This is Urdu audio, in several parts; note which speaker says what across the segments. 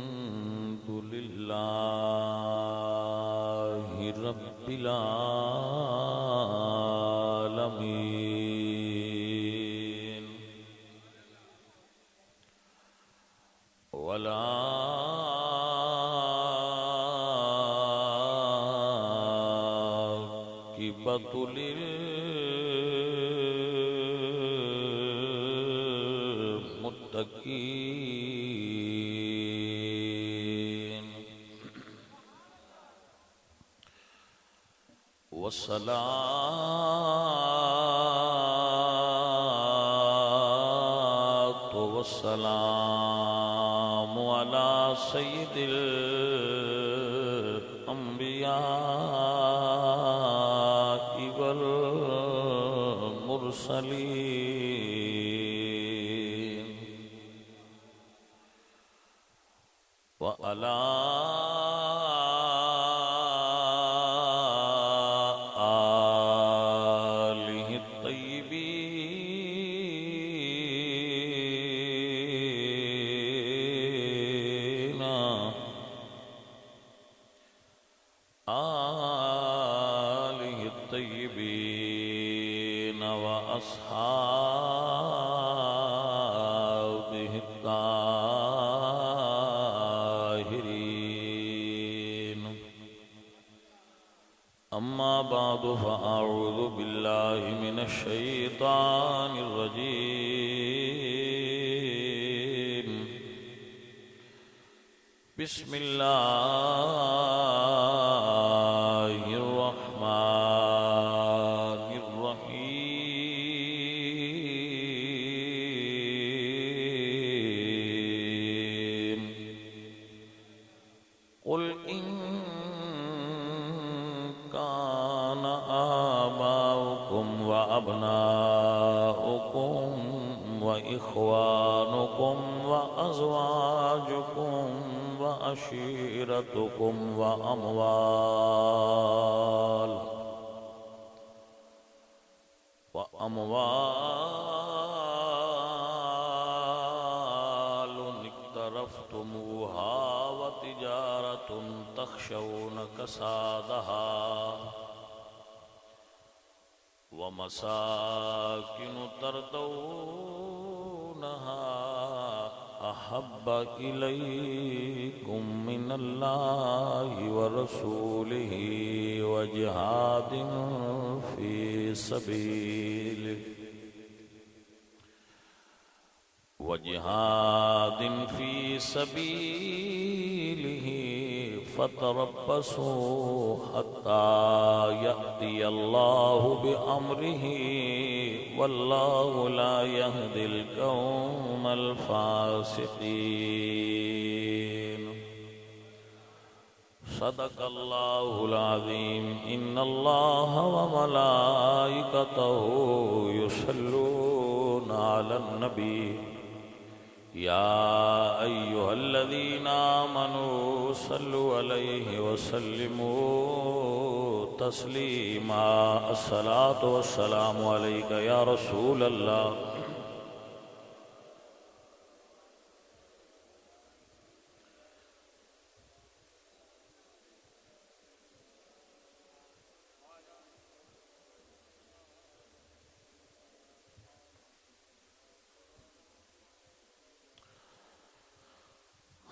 Speaker 1: الحمد لله رب العالمين والعاقبة للمتقين والصلاة والسلام على سيد الأنبياء والمرسلين وعلى آله الطيبين وأصحابه الطاهرين أما بعد فأعوذ بالله من الشيطان الرجيم بسم الله الرحمن الرحيم قل إن كان آباؤكم وأبناؤكم وإخوانكم وأزواجكم وعشيرتكم وأموال اقترفتموها وتجارة تخشون كسادها ومساكن ترضونها أحب إليكم من الله ورسوله وجهاد في سبيله فتربصوا حتى يأتي الله بأمره والله لا يهدي القوم الفاسقين صدق الله العظيم إن الله وملائكته يصلون على النبي يا أيها الذين آمنوا صلوا عليه وسلموا تسليما الصلاة والسلام عليك يا رسول الله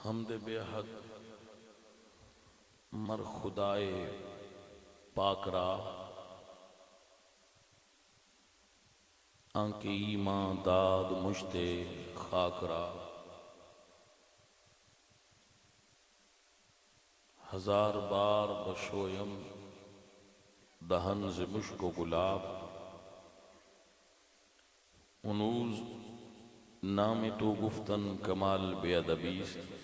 Speaker 1: حمد بے حق مر خدائے پاک را آنکہ ایمان داد مجھتے خاک را ہزار بار بشویم دہن ز مشک و گلاب انوز نام تو گفتن کمال بے ادبیست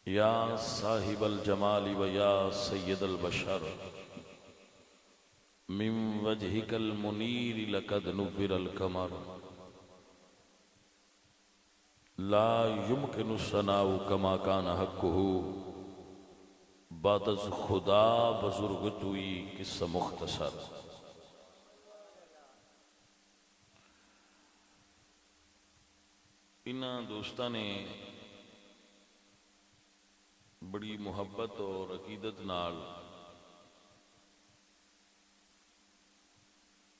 Speaker 1: یا صاحب الجمال و یا سید البشر من وجهك المنیر لقد نور القمر لا يمكن الثناء كما كان حقه بعد از خدا بزرگ توئی قصہ مختصر۔ انہاں دوستاں نے بڑی محبت اور عقیدت نال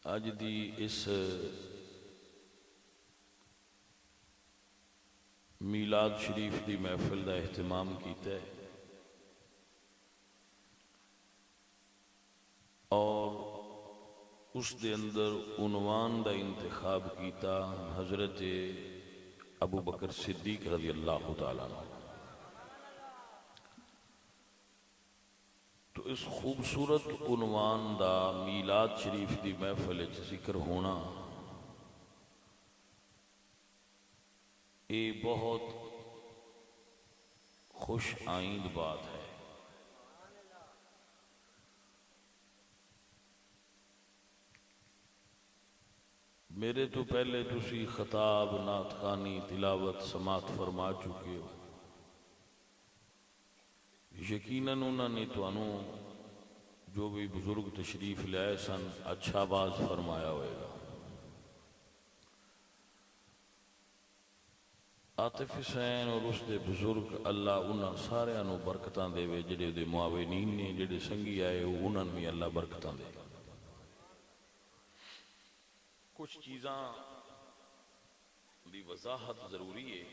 Speaker 1: اج دی اس میلاد شریف دی محفل دا اہتمام کیتا ہے، اور اس دے اندر عنوان دا انتخاب کیتا حضرت ابو بکر صدیق رضی اللہ تعالیٰ عنہ۔ تو اس خوبصورت عنوان دا میلاد شریف دی محفل وچ ذکر ہونا یہ بہت خوش آئند بات ہے۔ میرے تو پہلے تسی خطاب، نعت خوانی، تلاوت سماعت فرما چکے ہو، یقیناً انہوں نے تانوں جو بھی بزرگ تشریف لائے سن اچھا باز فرمایا ہوئے گا۔ عاطف حسین اور اس دے بزرگ اللہ انہاں سارے انہوں برکتاں دے وے، جڑے دے معاونین نے جڑے سنگی آئے ہو انہاں بھی اللہ برکتاں دے۔ کچھ چیزاں دی وضاحت ضروری ہے،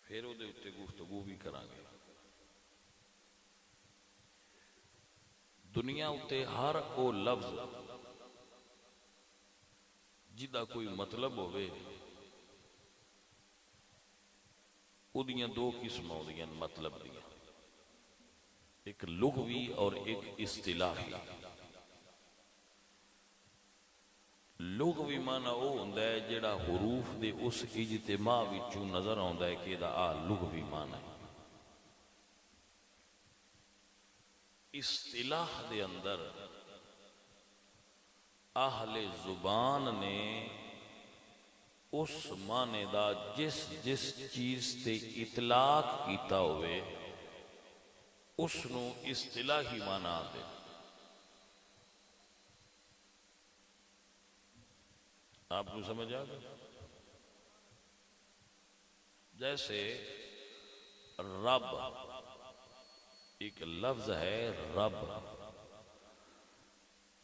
Speaker 1: پھر وہ دے اتے گفتگو بھی کریں گے۔ دنیا اتے ہر او لفظ جدا کوئی مطلب ہوئے او دیاں دو قسم ہو دیاں مطلب دیاں، ایک لغوی اور ایک اصطلاحی۔ لغوی معنی او ہوندا ہے جڑا حروف دے اس اجتماع وچوں نظر آوندا ہے کہ دا لغوی معنی ہے۔ اصطلاح دے اندر اہل زبان نے اس معنی دا جس چیز تے اطلاق کیتا ہوئے اس نو اصطلاحی معنی آندے۔ آپ کو سمجھ آ گیا؟ جیسے رب ایک لفظ ہے، رب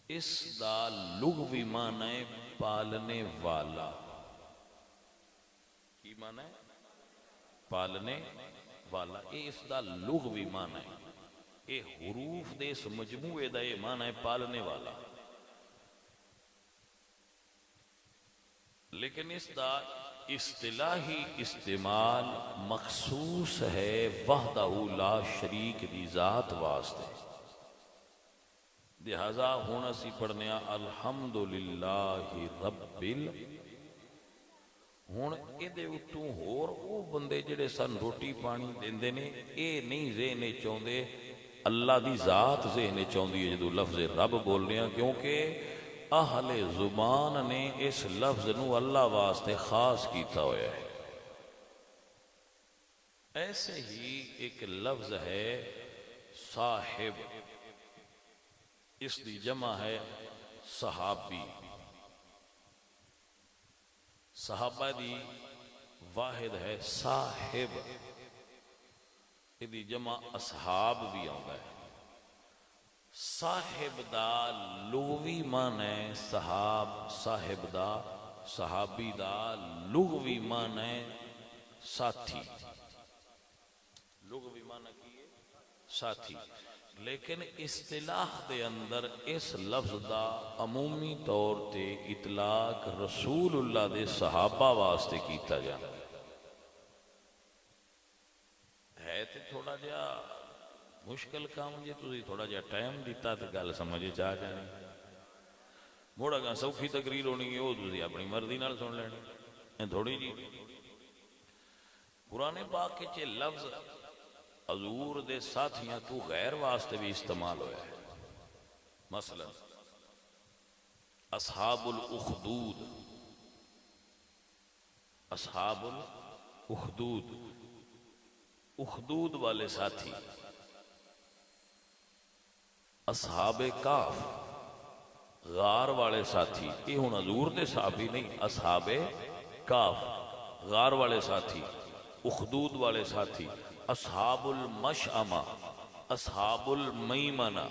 Speaker 1: اس دا لغوی معنی ہے پالنے والا۔ کی معنی ہے؟ پالنے والا۔ یہ اس دا لغوی معنی ہے، یہ حروف دے اس مجموعے دا یہ معنی ہے پالنے والا۔ لیکن اس دا اصطلاحی استعمال مخصوص ہے وحدہ لا شریک دی ذات واسطے۔ لہذا ہونا سی پڑھنے الحمدللہ رب ہون ایدے اتوں ہور او بندے جڑے سن روٹی پانی دیندے نے، اے نہیں ذہنے چوندے، اللہ دی ذات ذہنے چوندی ہے جدو لفظ رب بولنے ہیں، کیونکہ اہل زبان نے اس لفظ نو اللہ واسطے خاص کیتا ہویا ہے۔ ایسے ہی ایک لفظ ہے صاحب، اس دی جمع ہے صحابی۔ صحابہ دی واحد ہے صاحب، اس دی جمع اصحاب بھی آندا ہے۔ صاحب دا لغوی معنی صحاب، صاحب دا صحابی دا لغوی معنی ساتھی، لغوی معنی کی ہے ساتھی۔ لیکن اصطلاح دے اندر اس لفظ دا عمومی طور تے اطلاق رسول اللہ دے صحابہ واسطے کیتا جانا ہے۔ تے تھوڑا جا مشکل کام جی، تسی تھوڑا جا ٹائم دیتا تو گل سمجھے چاہ جانی، موڑا گا سوکھی تقریر ہونی ہے وہ تسی اپنی مرضی نال سن لینی تھوڑی جی۔ قرآن پاک کے لفظ حضور دے ساتھیاں تو غیر واسطے بھی استعمال ہویا ہے۔ مثلا اصحاب الاخدود، اصحاب الاخدود اخدود والے ساتھی، اصحاب کاف غار والے ساتھی، یہ ہن حضور دے صحابی نہیں، اصحاب کاف غار والے ساتھی، اخدود والے ساتھی، اصحاب المشأمہ، اصحاب المیمنہ،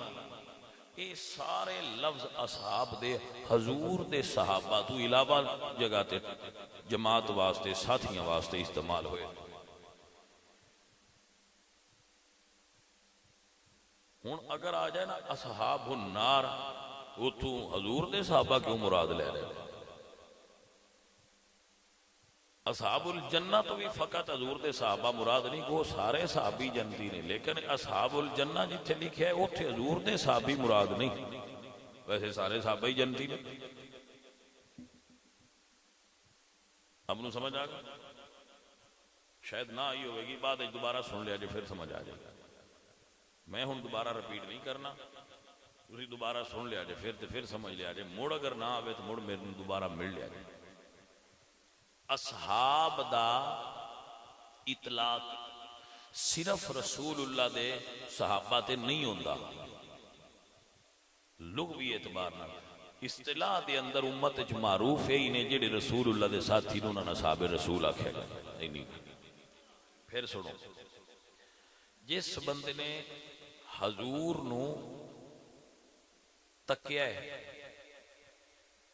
Speaker 1: یہ سارے لفظ اصحاب دے حضور دے صحابہ تو علاوہ جگہ تے جماعت واسطے ساتھیاں واسطے استعمال ہوئے۔ ہن اگر آ جائے نا اصحاب النار، اتوں حضور دے صحابہ کیوں مراد لے رہے ہیں؟ اصحاب الجنہ تو بھی فقط حضور دے صحابہ مراد نہیں، وہ سارے صحابی جنتی نے، لیکن اصحاب الجنہ جتھے لکھیا ہے اوتھے حضور دے صحابی مراد نہیں، ویسے سارے صحابہ ہی جنتی نے۔ اب نو سمجھ آ گیا؟ شاید نہ آئی ہوئے گی، بعد دوبارہ سن لیا جے پھر سمجھ آ جائے گا۔ میں ہن دوبارہ رپیٹ نہیں کرنا، تسی دوبارہ سن لیا جے پھر سمجھ لیا جے، مڑ اگر نہ آوے تو مڑ میرے دوبارہ مل لیا جے۔ اصحاب دا اطلاق صرف رسول اللہ دے صحابہ تے نہیں ہوندا، لغوی اعتبار نال اصطلاح دے اندر امت وچ معروف ہے نے جڑے رسول اللہ دے ساتھی نوں انہاں صحاب رسول آکھیا گیا۔ نہیں پھر سنو، جس بندے نے حضور نوں تکیا ہے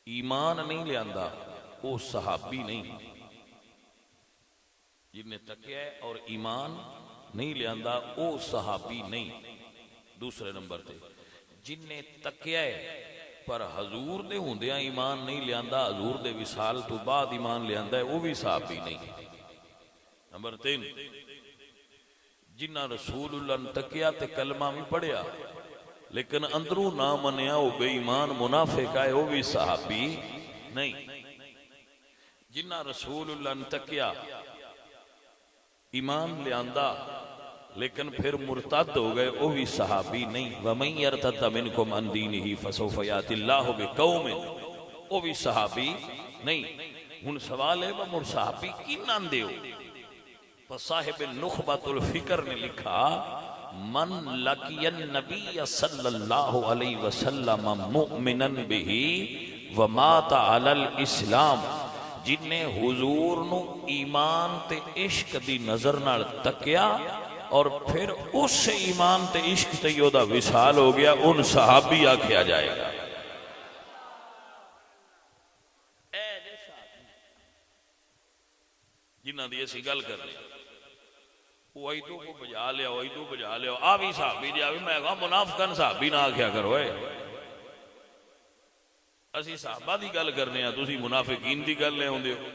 Speaker 1: ایمان نہیں لیاندا، وہ صحابی نہیں۔ جن نے تکیا ہے اور ایمان نہیں لیاندا وہ صحابی نہیں۔ دوسرے نمبر تے جن نے تکیا ہے پر حضور دے ہوندیاں ایمان نہیں لیاندا، حضور دے وصال تو بعد ایمان لیاندا ہے، وہ بھی صحابی نہیں۔ نمبر 3، جنہ رسول اللہ نے تکیا تے کلمہ بھی پڑھیا لیکن اندروں نہ منیا، وہ بے ایمان منافق ہے، وہ بھی صحابی نہیں۔ جنہ رسول اللہ نے تکیا ایمان لیاندا لیکن پھر مرتد ہو گئے، وہ بھی صحابی نہیں۔ وَمَن يَرْتَدَّ مِنْكُمْ عَنْ دِينِهِ فَسَوْفَ يَأْتِ اللَّهُ بِقَوْمٍ، وہ بھی صحابی نہیں۔ ہن سوال ہے وہ صحابی کی نام دیو؟ صاحب نخبۃ الفکر نے لکھا، من لقی النبی صلی اللہ علیہ وسلم مؤمنا بہ ومات علی الاسلام، جن نے حضور نو ایمان تے عشق دی نظر نال تکیا اور پھر اس ایمان تے عشق تے یودا وصال ہو گیا، ان صحابی آکھیا جائے گا۔ جنہ دی اسی گل کر رہے وہ ایدو کو بجا لیا، ایدو بجا لیا، آوی صحابی دی آوی، میں کہا منافقن صحابی نہ آکھیا کرو۔ اسی صحابہ دی گل کرنے ہیں، تسی منافقین دی گل لے ہوندے ہو۔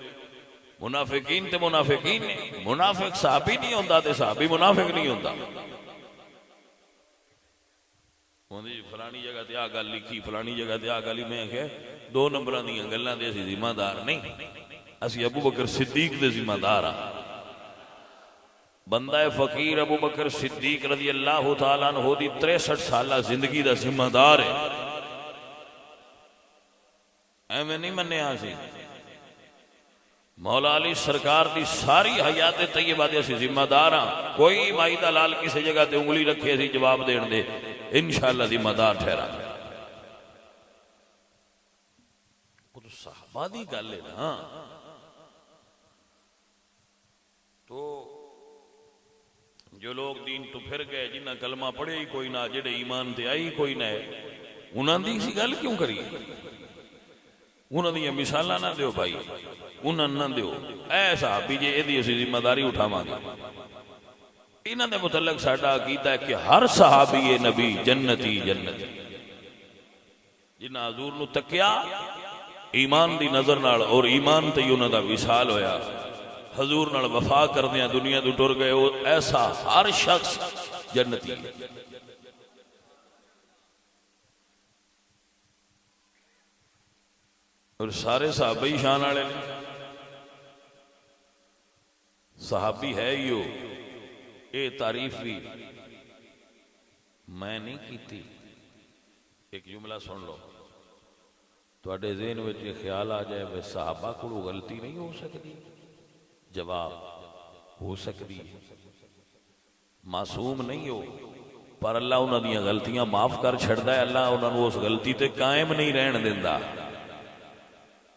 Speaker 1: منافقین تے منافقین نے، منافق صحابی نہیں ہوندا تے صحابی منافق نہیں ہوندا۔ ہوندی فلانی جگہ تے آ گل لکھی، فلانی جگہ تے آ گل، میں کہ دو نمبراں دیاں گلاں دے اسی ذمہ دار نہیں، اسی ابو بکر صدیق دے ذمہ دار ہاں۔ بندہ فقیر ابو بکر صدیق رضی اللہ تعالیٰ عنہ دی 63 سالہ زندگی دا ذمہ دار ہے۔ ایویں نہیں منیا سی، مولا علی سرکار دی ساری حیات طیبہ دے اسی ذمہ دار ہاں۔ کوئی مائی دا لال کسی جگہ تے انگلی رکھے اسی جواب دین دے انشاءاللہ ذمہ دار ٹھہرا۔ وہ تو صحابہ دی گل ہے نا۔ تو جو لوگ دین تو پھر گئے، جنہ کلمہ پڑھے ہی کوئی نہ، جڑے ایمان تے آئی کوئی نہ، انہاں دی اسی گل کیوں کری؟ انہاں دی مثالاں نہ دیو بھائی، انہاں نہ دیو۔ اے صحابی جے ایدی اسی ذمہ داری اٹھاواں گے۔ انہاں دے متعلق ساڈا عقیدہ ہے کہ ہر صحابی نبی جنتی جنتی، جنہ حضور نو تکیا ایمان دی نظر نال اور ایمان تے انہاں دا وصال ہویا، حضور نال وفا کردیاں دنیا تو ٹر گئے، وہ ایسا ہر شخص جنتی ہے۔ اور سارے صحابی شان والے نے، صحابی ہے ہی ہو، اے تعریف بھی میں نہیں کیتی۔ ایک جملہ سن لو، تواڈے ذہن وچ یہ خیال آ جائے وہ صحابہ کو غلطی نہیں ہو سکتی، جواب ہو سکتی ہے۔ معصوم نہیں ہو پر اللہ انہاں دیاں غلطیاں معاف کر چھڑدا ہے. اللہ انہاں نوں اس غلطی تے قائم نہیں رہن دیندا.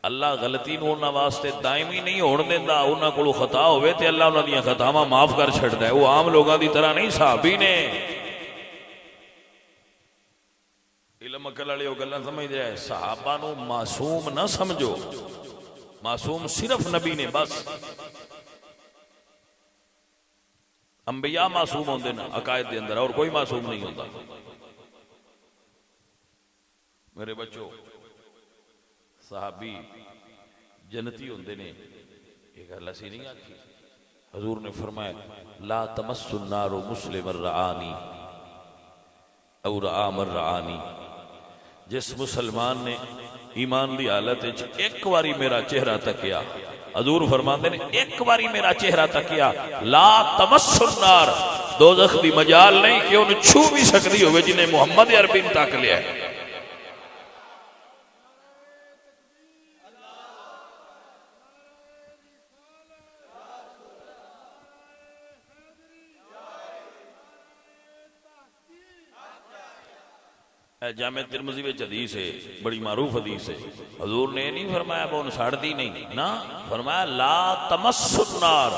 Speaker 1: اللہ غلطی نوں انہاں واسطے دائمی نہیں ہون دیندا. انہاں کولوں خطا ہوئے تے اللہ انہاں دیاں خطاواں معاف کر چھڑدا ہے. وہ عام لوگاں دی طرح نہیں. صحابی نے علم عقل والے وہ گلاں سمجھ رہے. صحابہ نوں معصوم نہ سمجھو. معصوم صرف نبی نے بس. انبیاء معصوم ہوندے نا عقائد دے اندر اور کوئی معصوم نہیں ہوتا. میرے بچوں صحابی جنتی ہوندے نے یہ گل اسی نہیں آکھی. حضور نے فرمایا لا تمس النار مسلم الرعانی او رعا من رعانی. جس مسلمان نے ایمان دی حالت ایک واری میرا چہرہ تکیا, حضور فرماندے نے ایک باری میرا چہرہ تکیا, لا تمس النار, دوزخ دی مجال نہیں کہ انہیں چھو بھی سکتی ہوئے جنہیں محمد عربی تک لیا ہے. جامع ترمذی میں حدیث ہے, بڑی معروف حدیث ہے. حضور نے نہیں فرمایا وہ ان ساڑ دی نہیں نا, فرمایا لا تمس النار,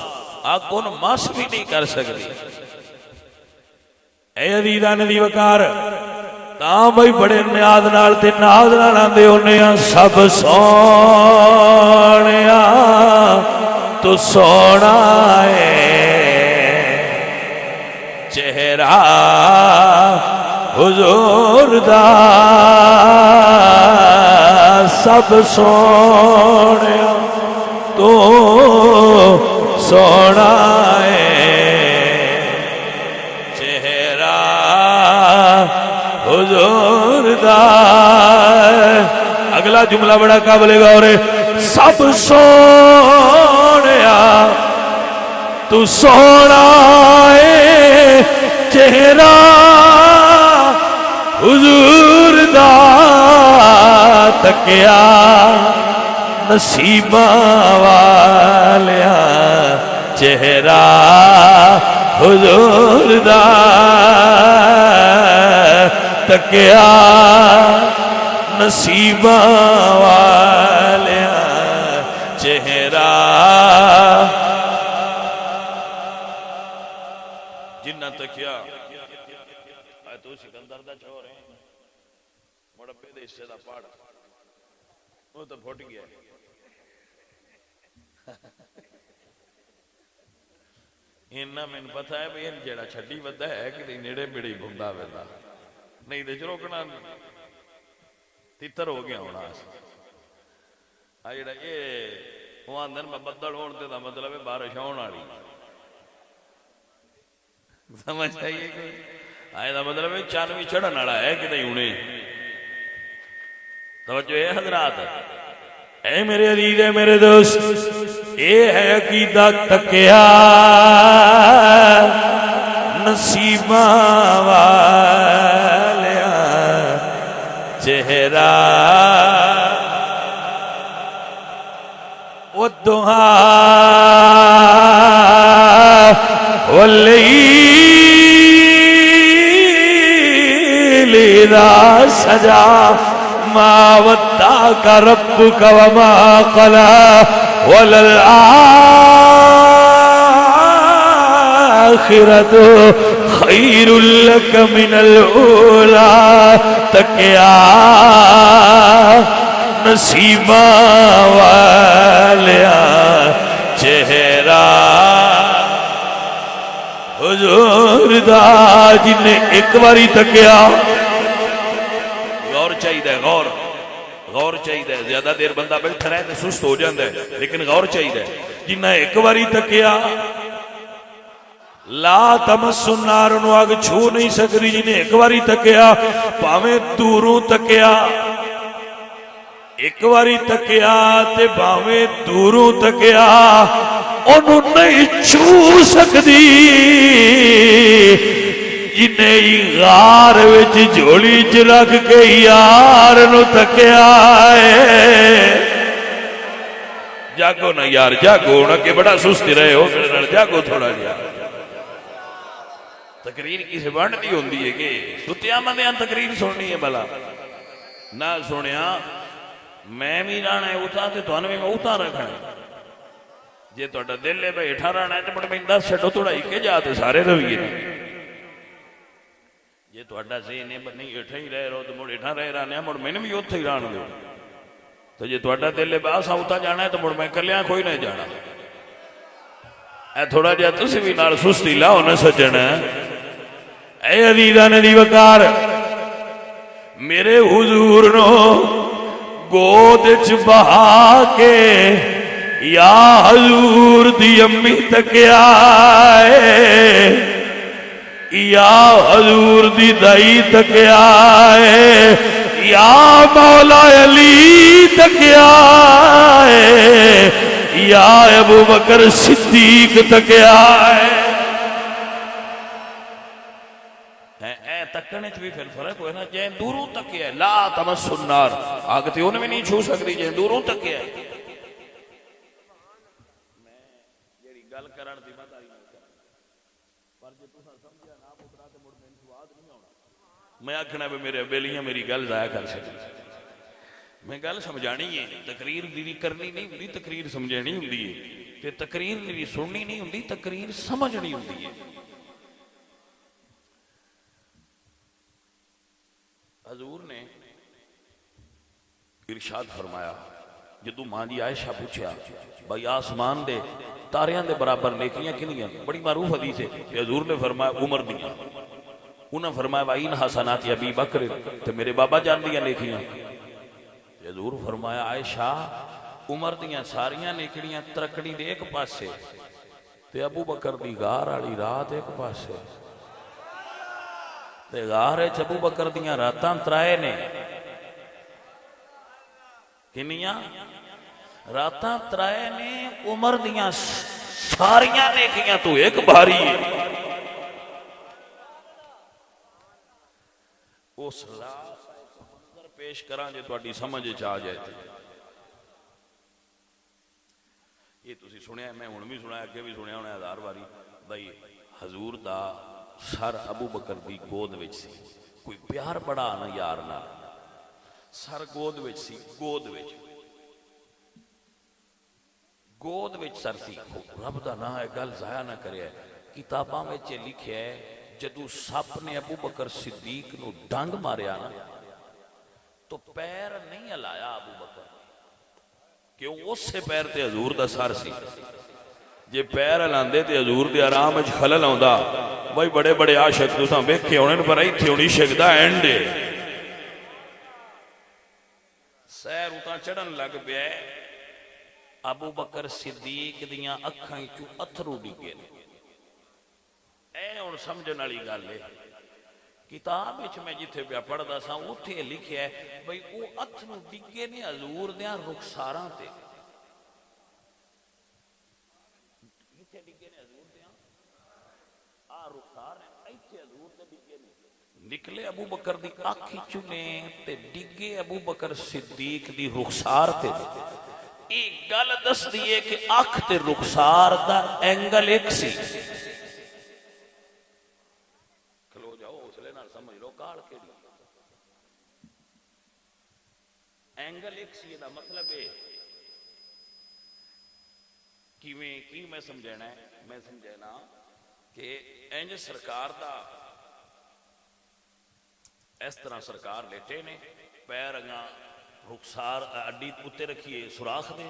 Speaker 1: آگ ان مس بھی نہیں کر سکتی.
Speaker 2: اے عزیزاں دی وقار تاں بھائی بڑے نیاز نال تے ناز نال آندے ہونے ہاں. سب سونیا تو سونا ہے چہرہ حضور دا, سب سونے تو سونا ہے چہرہ حضور دا. اگلا جملہ بڑا قابل غور ہے. سب سونے تو سونا ہے چہرہ حضور دا تکیا نصیبہ والیا چہرہ حضور دا تکیا نصیبہ والیا چہرہ.
Speaker 1: جنہ تکیا تو سکندر دا چھوڑ ہے مڑپے دے حصے دا پاڑ وہ تو پھٹ گیا. انہاں میں پتہ ہے بھی جیڑا چھڈی ودا ہے کہ نیڑے میڑے بھوندا ویلا نہیں تے روکنا تیتر ہو گیا ہونا. آ جیڑا اے وہ اندر میں بدل ہون تے دا مطلب ہے بارش ہون والی. سمجھ آئیے کہ آئے دا مطلب ہے چان بھی چڑھن والا ہے کہ نہیں ہونے. توجہ ہے حضرات.
Speaker 2: اے میرے عزیز ہے میرے دوست, اے ہے عقیدہ تکیا نصیبہ والیا چہرہ والدہا واللیل اذا سجا ما ودعك ربك وما قلى وللآخرة خير لك من الأولى تکیا نصیبہ والیا چہرہ حضور دا جنہیں ایک باری تکیا.
Speaker 1: غور چاہیے, غور چاہیے. زیادہ دیر بندہ بیٹھا رہے تو سست ہو جاتا ہے, لیکن غور چاہیے.
Speaker 2: جنہ ایک باری تکیا لا تمس النار نو اگ چھو نہیں سکتی. جنہیں ایک باری تکیا پاویں دوروں تکیا, ایک باری تکیا تے پاویں دوروں تکیا انہوں نہیں چھو سکتی. جنہیں غار وچ جھولی چ رکھ کے یار نو تکیا ہے. جاگو نا یار, جاگو نا کہ بڑا سستی رہے ہو, جاگو تھوڑا جا.
Speaker 1: تقریر کسی بنڈ دی ہوندی ہے کہ ستیاں بندیاں تقریر سننی ہے بلا نہ سنیا میں بھی جانا ہے اتھا تے تو میں اتھا رکھنا ہے جے تو دل ہے بھائی اٹھا رہنا ہے تو مڑ میں 10 چھٹو توڑا ہی کے جاتے سارے رویے جے تو ذہن ہے نہیں اٹھا ہی رہ رہو تو مڑ اٹھا رہ رہا ہے مڑ میں نے بھی اتھا ہی رہنا دو تو جے تو دل ہے باسا اتھا جانا ہے تو مڑ میں کلیاں کوئی نہیں جانا اے تھوڑا جا تسی بھی نال سستی لاؤ نہ سجنا اے عزیزاں دی وقار میرے حضور نو گود چ بہا کے یا حضور دی امی تکیا یا حضور دی دائی تکیا یا مولا علی تکیا یا ابو بکر صدیق تکیا تکنے چ بھی پھر فرق ہوئے نا جے دوروں تکیا ہے لا تمس النار آگ تے انہیں بھی نہیں چھو سکتی جے دوروں تکیا ہے میں جیڑی گل کرن دی مداری نہ کر پر جے تساں سمجھیا نہ پترا تے مڑ میں سواد نہیں ہونا میں آکھنا بھی میرے بیلیاں میری گل ضائع کر سکتی میں گل سمجھانی ہے تقریر دی کرنی نہیں ہوندی تقریر سمجھانی ہوندی ہے تے تقریر دی سننی نہیں ہوندی تقریر سمجھنی ہوندی ہے حضور نے ارشاد فرمایا جدو ماں جی عائشہ پوچھا بھائی آسمان دے تاریاں دے برابر نیکیاں کنیاں بڑی معروف حدیث ہے کہ حضور نے فرمایا عمر دیاں انہاں فرمایا وَإِنْ حَسَنَاتِ أَبِي بَكْرٍ تے میرے بابا جان دیاں نیکیاں حضور فرمایا عائشہ عمر دیاں ساریاں نیکیاں ترکڑی دے ایک پاسے تے ابو بکر دی غار والی رات ایک پاسے تے غار ابو بکر دیاں راتاں ترائے نے کنیاں راتاں ترائے نے عمر دیاں ساریاں نیکیاں تو ایک بھاری ہے اس رات منظر پیش کران جے تہاڈی سمجھ چ آ جائے یہ تسی سنیا میں ہن بھی سنیا اگے بھی سنیا ہونا ہزار باری بھائی حضور دا سر ابو بکر دی گود وچ سی کوئی پیار بڑا نا یار نہ سر گود وچ سی گود وچ سر سی رب دا نام ہے گل ضائع نہ کرے کتاباں وچ لکھیا ہے جدو سپ نے ابو بکر صدیق نو ڈنگ ماریا نا تو پیر نہیں ہلایا ابو بکر کیوں اس سے پیر تے حضور دا سر سی جے پیر ہلاندے تے حضور دے آرام وچ خلل آوندا بھائی بڑے بڑے عاشق تساں ویکھے ہونے پر ایتھے ہونی عشق دا اینڈ سیر اتاں چڑھن لگ پیا ابو بکر صدیق دیاں اکھاں چوں اتھرو ڈگے اے ہن سمجھن والی گل ہے کتاب وچ میں جتھے پیا پڑھدا سا اوتھے لکھیا ہے بھئی او اتھرو ڈگے نے حضور دیاں رخساراں تے کتھے ڈگے نے حضور دیاں آ رخسار ہیں ایتھے حضور تے ڈگے نے نکلے ابو بکر دی اکھ چنے تے ڈگے ابو بکر صدیق دی رخسار تے ایک گل دس دیئے کہ اکھ تے رخسار دا اینگل ایک سی کھلو جاؤ حوصلے نال سمجھ لو کاڑ کیڑی اینگل ایک سی دا مطلب ہے کی میں سمجھنا ہے میں سمجھنا کہ انج سرکار دا اس طرح سرکار لیٹے نے پیر اگاں رخسار اڈی اتے رکھیے سوراخ دے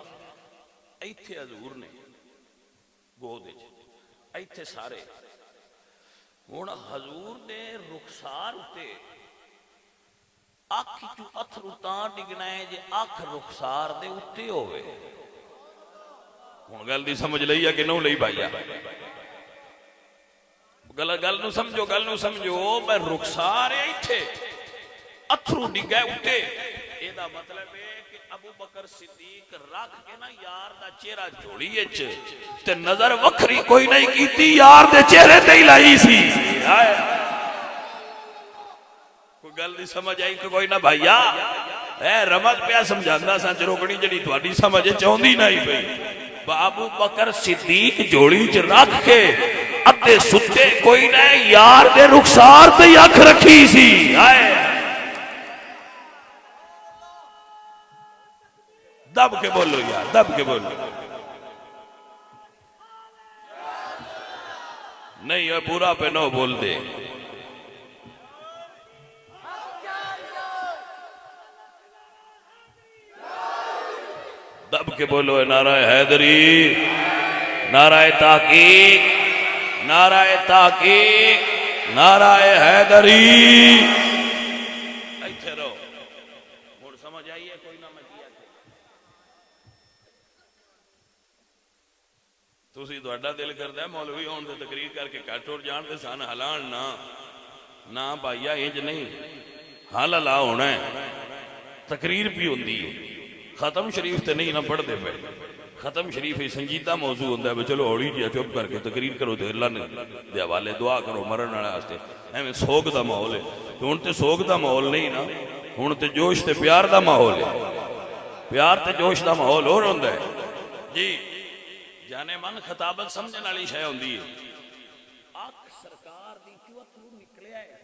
Speaker 1: ایتھے حضور نے گود وچ ایتھے سارے ہن حضور دے رخسار اتے اکھ چوں اتھرو تاں ڈگنا ہے جے اکھ رخسار دے اتے ہوئے ہن گل دی سمجھ لئی ہے کہ نہ لئی بھائیا گل نو سمجھو میں رخسار ہے ایتھے اتھرو ڈگا اتے اے دا مطلب ہے کہ ابو بکر صدیق رکھ کے نا یار دا چہرہ جوڑی اچ تے نظر وکھری کوئی نہیں کیتی یار دے چہرے تے ہی لائی سی کوئی گل دی سمجھ آئی کہ کوئی نہ بھائیا اے رمض پیا سمجھاندا سا چروکڑی جڑی تہاڈی سمجھ چوندی نہیں پئی ابو بکر صدیق جوڑی چ رکھ کے
Speaker 2: ادھے ستے کوئی نہ یار دے رخسار تے اکھ رکھی سی آئے دب کے بولو یار دب کے بولو نہیں ہے پورا پہ نو بول دے دب کے بولو ہے نعرہ حیدری نعرہ تحقیق نعرہ تحقیق نعرہ حیدری ایتھے رہو اور سمجھ آئیے کوئی نہ میں کیا تسی دوڑا دل کرتا ہے مولوی ہون دے تقریر کر کے کٹ اور جان دے سان حلان نہ بھائیا انج نہیں حال اللہ ہونا ہے تقریر بھی ہوندی ہے ختم شریف تے نہیں نہ پڑھ دے پہ ختم شریف ہی سنجیدہ موضوع ہوندہ ہے چلو ہوڑی جی چپ کر کے تقریر کرو تے اللہ نے دے حوالے دعا کرو مرن والے واسطے ایویں سوگ دا ماحول ہے ہن تے سوگ دا ماحول نہیں نا ہن تے جوش تے پیار دا ماحول ہے پیار تے جوش دا ماحول اور ہوندا ہے جی جانے من خطابت سمجھن والی شے ہوندی ہے اکھ سرکار دی چوتھو نکلیا ہے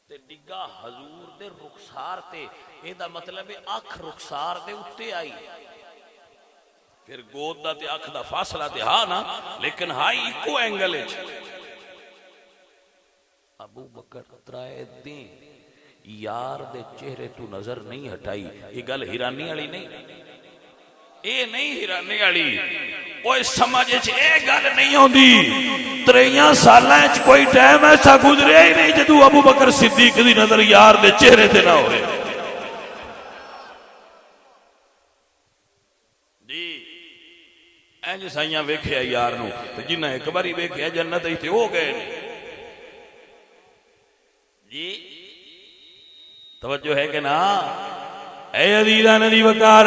Speaker 2: تے ڈگا حضور دے رخسار تے اے دا مطلب ہے اکھ رخسار دے اتے آئی پھر گود دا تے اکھ دا فاصلہ تے ہاں نا لیکن ہائی ایکو اینگل ہے ابو بکر ترائے دیں یار دے چہرے تو نظر نہیں ہٹائی یہ گل حیرانی والی نہیں اے نہیں حیرانی والی اوے سمجھ اے گل نہیں ہوندی 3 سالاں وچ کوئی ٹائم ایسا گزریا ہی نہیں جدوں ابو بکر صدیق دی نظر یار دے چہرے تے نہ ہوئے جی اینج سائیاں ویکھیا یار نو تے جنہ ایک باری ویکھیا جنت ایتھے ہو گئے جی توجہ ہے کہ نا اے عزیزان دی وقار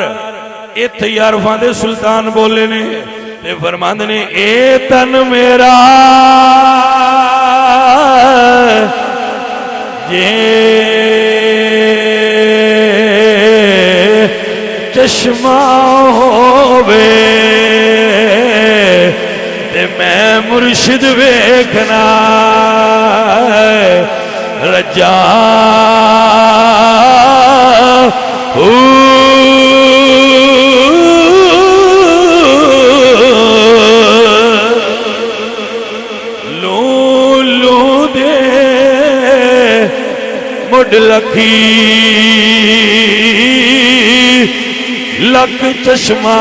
Speaker 2: ایتھے عارفاں دے سلطان بولے نے تے فرماند نے اے تن میرا جے چشمہ ہووے تے میں مرشد ویکھنا رجا لو دے مڈ لکھی لک چشمہ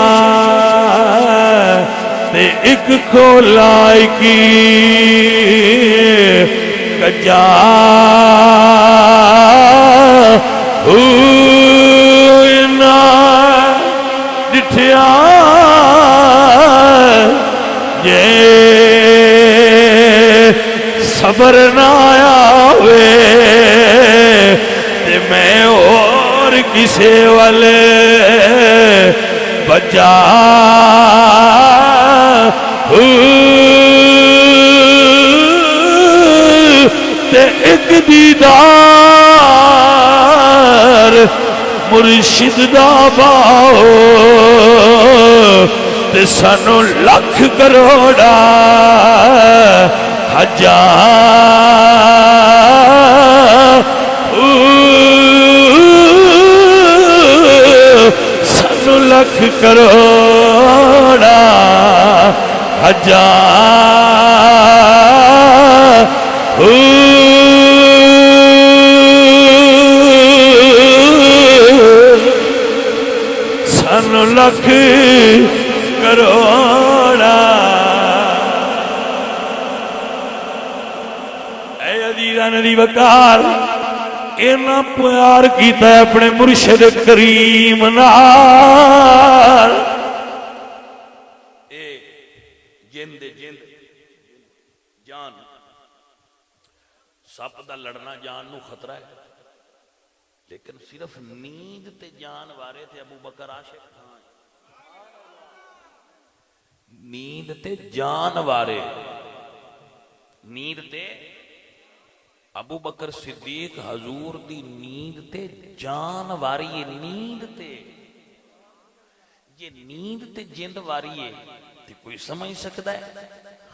Speaker 2: تے ایک کھولائی کی کجا نا ڈٹھیا جے صبر نہ آوے تے میں اور کسے والے بجا تے ایک دیدار مرشد دا باؤ تے سانو لکھ کروڑا ہزار سانو لکھ کروڑا ہزار سانو لکھ کروڑا اے عزیزان دی وقار اینا پیار کیتا ہے اپنے مرشد کریم نال اے جند جان سپ دا لڑنا جان نو خطرہ ہے لیکن صرف نیند تے جان وارے تھے ابو بکر عاشق نیند تے جان وارے نیند تے ابو بکر صدیق حضور دی نیند تے جان واری ہے نیند تے یہ نیند تے جند واری ہے
Speaker 1: تے کوئی سمجھ سکتا ہے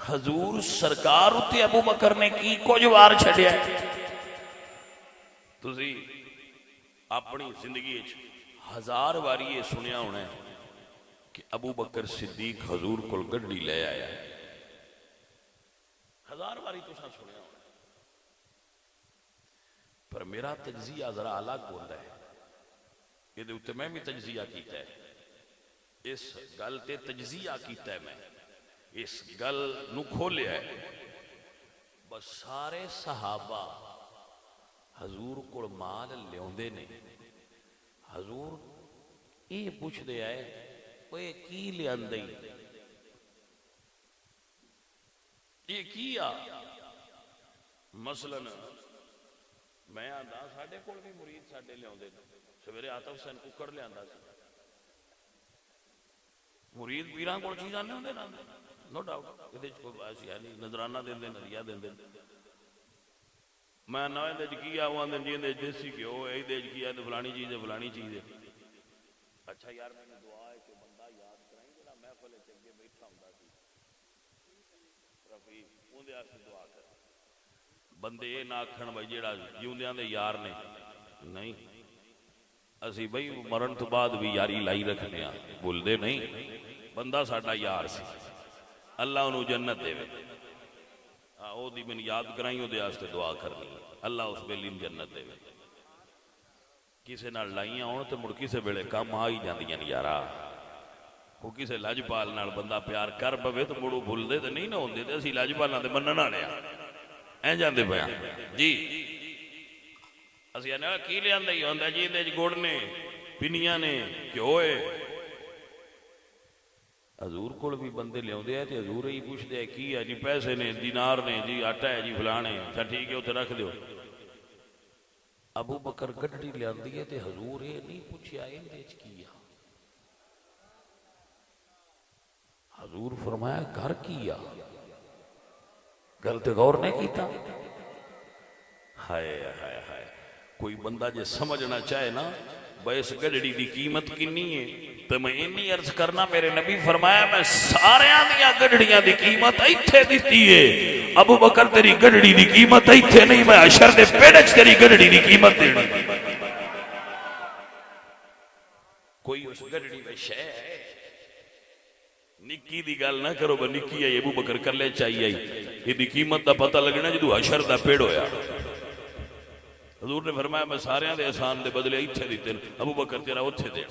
Speaker 1: حضور سرکار اتے ابو بکر نے کی کچھ وار چھڈیا ہے؟ تسی اپنی زندگی ہزار واری یہ سنیا ہونا ہے کہ ابو بکر صدیق حضور کول گڈی لے آیا ہے، ہزار واری تو سنیا ہونا ہے، پر میرا تجزیہ ذرا الگ ہوتا ہے، یہ اتنے میں بھی تجزیہ کیتا ہے، اس گل تے تجزیہ کیتا ہے، میں اس گل نو کھولیا ہے، بس سارے صحابہ حضور کو مال لیاوندے نے، حضور یہ پوچھ دے آئے وہ یہ کی لیاندے، یہ کیا؟ مثلاً میں آندا ساڈے کول بھی مرید ساڈے لیاوندے سویرے عاطف حسین ککڑ لیاندا سی، مرید پیراں کول چیزاں لیاوندے نا، نو ڈاؤٹ یہ کوئی ایسی ہے نہیں، نظرانہ دیندے نظریہ دیندے، میں نہ دے کی آواں دے جی دے دیسی گھیو اے دے کی ہے تے فلانی چیز ہے فلانی چیز ہے، اچھا یار میں دعا ہے کہ بندہ یاد کرائیں جڑا محفل وچ اگے بیٹھا ہوندا سی رفیع اون دے واسطے دعا کر، بندے اے نہ آکھن بھائی جڑا جیوندیاں دے یار نے، نہیں اسی بھائی مرن تو بعد بھی یاری لائی رکھنے ہاں، بھول دے نہیں، بندہ ساڈا یار سی، اللہ انہوں جنت دے وے، او دی میں یاد کرائیں دے واسطے دعا کرنی، اللہ اس بیلی جنت دے وے، کسے نال لائیاں ہون تے مڑ کسے ویلے کم آ ہی جاندیاں یارا، وہ کسے لاجپال نال بندہ پیار کر پوے تو مڑو بھول دے تے نہیں نہ ہوندے تے اسی لاجپال نال تے منن والے ایں جاندے پیا جی، اسی نے کی لیاندا ہی ہوندا جی دے گڑ نے پنیاں نے گھیو ہے، حضور کول بھی بندے لیاوندے ہیں تے حضور ہی پوچھدے ہیں کی ہے جی پیسے نے دینار نے جی آٹا ہے جی فلانے اچھا ٹھیک ہے اوتھے رکھ دیو، ابو بکر گڈی لیاندی ہے تے حضور یہ نہیں پوچھیا اندے وچ کی ہے، حضور فرمایا گھر کیا، گل تے غور نہیں کیتا، ہائے ہائے ہائے، کوئی بندہ جے سمجھنا چاہے نا بھائی اس گڈڑی دی قیمت کنی ہے تو میں انی عرض کرنا میرے نبی فرمایا میں سارے دیا گڈڑیاں دی قیمت ایتھے دیتی ہے، ابو بکر تیری گڈڑی دی قیمت ایتھے نہیں، میں حشر دے پیڑچ تیری گڈڑی دی قیمت دینی، کوئی اس گڈڑی میں شے ہے نکی دی گل نہ کرو با نکی ہے ابو بکر کر لے چاہیے یہ دی قیمت دا پتہ لگنا جدو حشر دا پیڑ ہویا، حضور نے فرمایا میں سارے دے احسان دے بدلے ایتھے دیتے ابو بکر تیرا اتھے دے،